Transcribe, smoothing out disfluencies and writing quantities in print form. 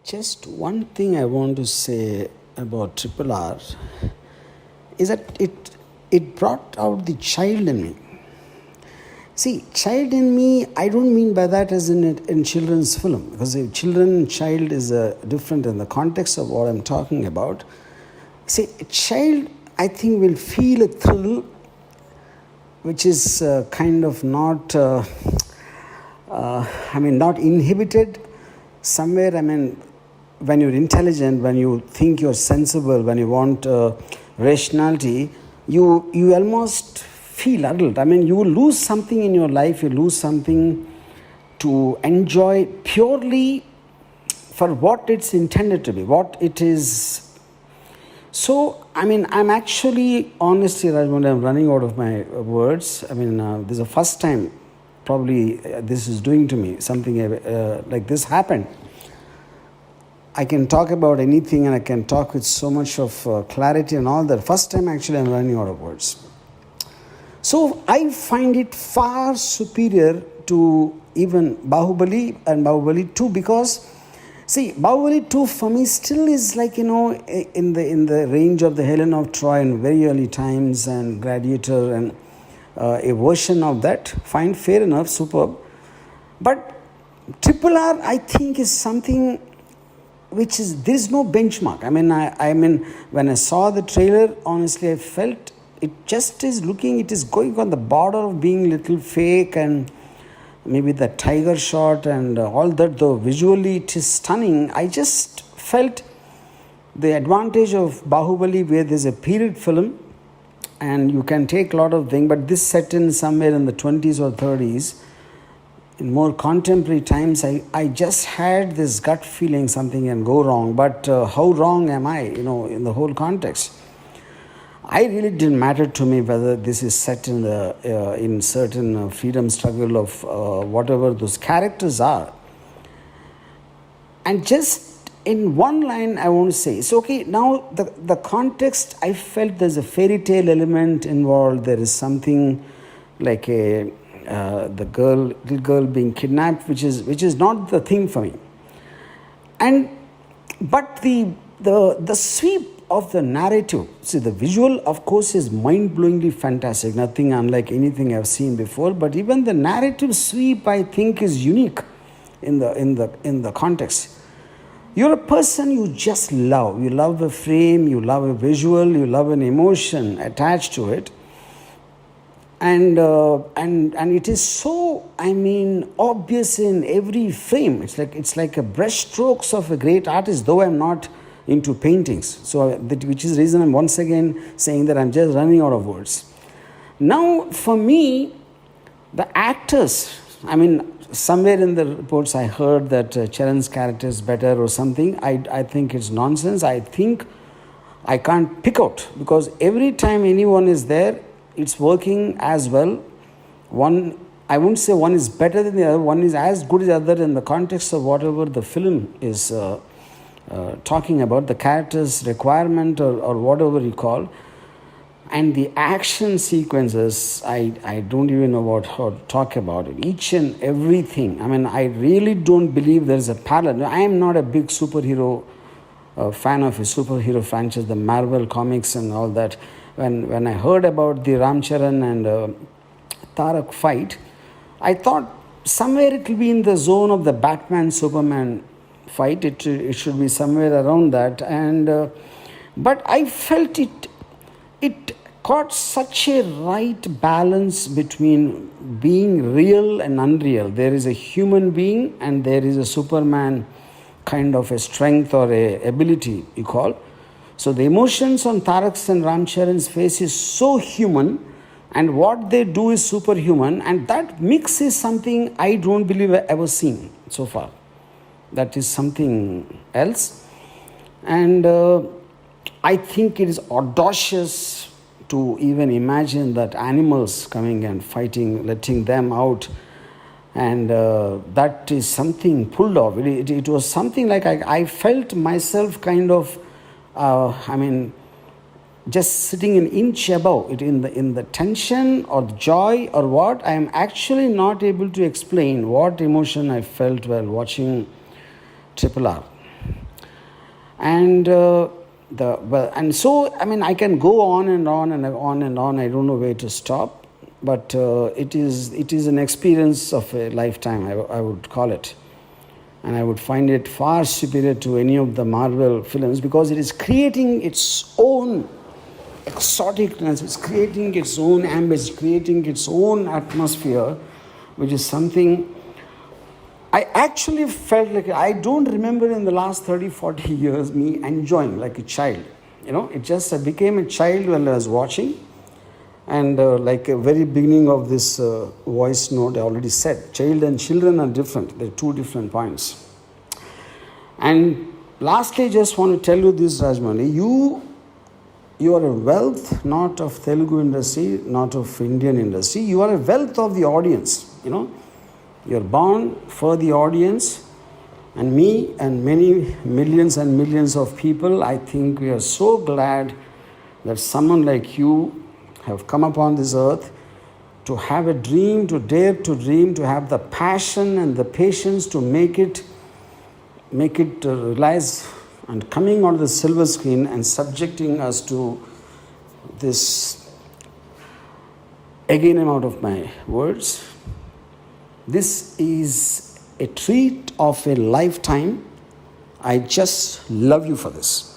Just one thing I want to say about Triple R is that it brought out the child in me. See, child in me, I don't mean by that as in children's film, because a children child is different in the context of what I'm talking about. See, a child, I think, will feel a thrill which is kind of not, not inhibited somewhere. When you're intelligent, when you think you're sensible, when you want rationality, you almost feel adult. You will lose something in your life, you lose something to enjoy purely for what it's intended to be, what it is. So, I'm actually, honestly, Rajamouli, I'm running out of my words. This is the first time probably this is doing to me, something like this happened. I can talk about anything and I can talk with so much of clarity and all that. First time actually I'm running out of words. So I find it far superior to even Bahubali and Bahubali 2, because see, Bahubali 2 for me still is like, in the range of the Helen of Troy in very early times and Gladiator and a version of that. Fine, fair enough, superb. But Triple R, I think, is something which is, there is no benchmark. When I saw the trailer, honestly, I felt it just is looking, it is going on the border of being a little fake, and maybe the tiger shot and all that, though visually it is stunning. I just felt the advantage of Bahubali, where there's a period film and you can take a lot of things, but this set in somewhere in the 20s or 30s, in more contemporary times. I just had this gut feeling something can go wrong, but how wrong am I, in the whole context? I really didn't matter to me whether this is set in in certain freedom struggle of whatever those characters are. And just in one line, I want to say, so okay, now the context, I felt there's a fairy tale element involved. There is something like the little girl being kidnapped, which is not the thing for me. But the sweep of the narrative, see, the visual, of course, is mind-blowingly fantastic, nothing unlike anything I've seen before. But even the narrative sweep, I think, is unique in the context. You're a person you just love. You love a frame, you love a visual, you love an emotion attached to it. And it is so, obvious in every frame. It's like a brush strokes of a great artist, though I'm not into paintings. So which is the reason I'm once again saying that I'm just running out of words. Now, for me, the actors, somewhere in the reports I heard that Charan's character is better or something. I think it's nonsense. I think I can't pick out, because every time anyone is there, it's working as well. I wouldn't say one is better than the other. One is as good as the other in the context of whatever the film is talking about, the character's requirement or whatever you call. And the action sequences, I don't even know how to talk about it. Each and everything. I really don't believe there's a parallel. I am not a big superhero fan of a superhero franchise, the Marvel comics and all that. When I heard about the Ram Charan and Tarak fight, I thought somewhere it will be in the zone of the Batman-Superman fight. It should be somewhere around that. But I felt it got such a right balance between being real and unreal. There is a human being and there is a Superman kind of a strength or a ability, you call. So the emotions on Tarak's and Ram Charan's face is so human, and what they do is superhuman, and that mix is something I don't believe I've ever seen so far. That is something else. And I think it is audacious to even imagine that animals coming and fighting, letting them out. And that is something pulled off. It was something like I felt myself kind of, just sitting an inch above it in the tension or the joy or what. I am actually not able to explain what emotion I felt while watching Triple R. And and so I mean I can go on and on and on and on. I don't know where to stop, but it is an experience of a lifetime. I would call it, and I would find it far superior to any of the Marvel films because it is creating its own exoticness. It's creating its own ambience, creating its own atmosphere, which is something I actually felt like I don't remember in the last 30, 40 years me enjoying like a child. It just I became a child when I was watching. And like a very beginning of this voice note, I already said, child and children are different. They're two different points. And lastly, just want to tell you this, Rajamouli, you are a wealth not of Telugu industry, not of Indian industry. You are a wealth of the audience, You're born for the audience, and me and many millions and millions of people. I think we are so glad that someone like you have come upon this earth to have a dream, to dare to dream, to have the passion and the patience to make it realize, and coming on the silver screen and subjecting us to this, again I'm out of my words. This is a treat of a lifetime. I just love you for this.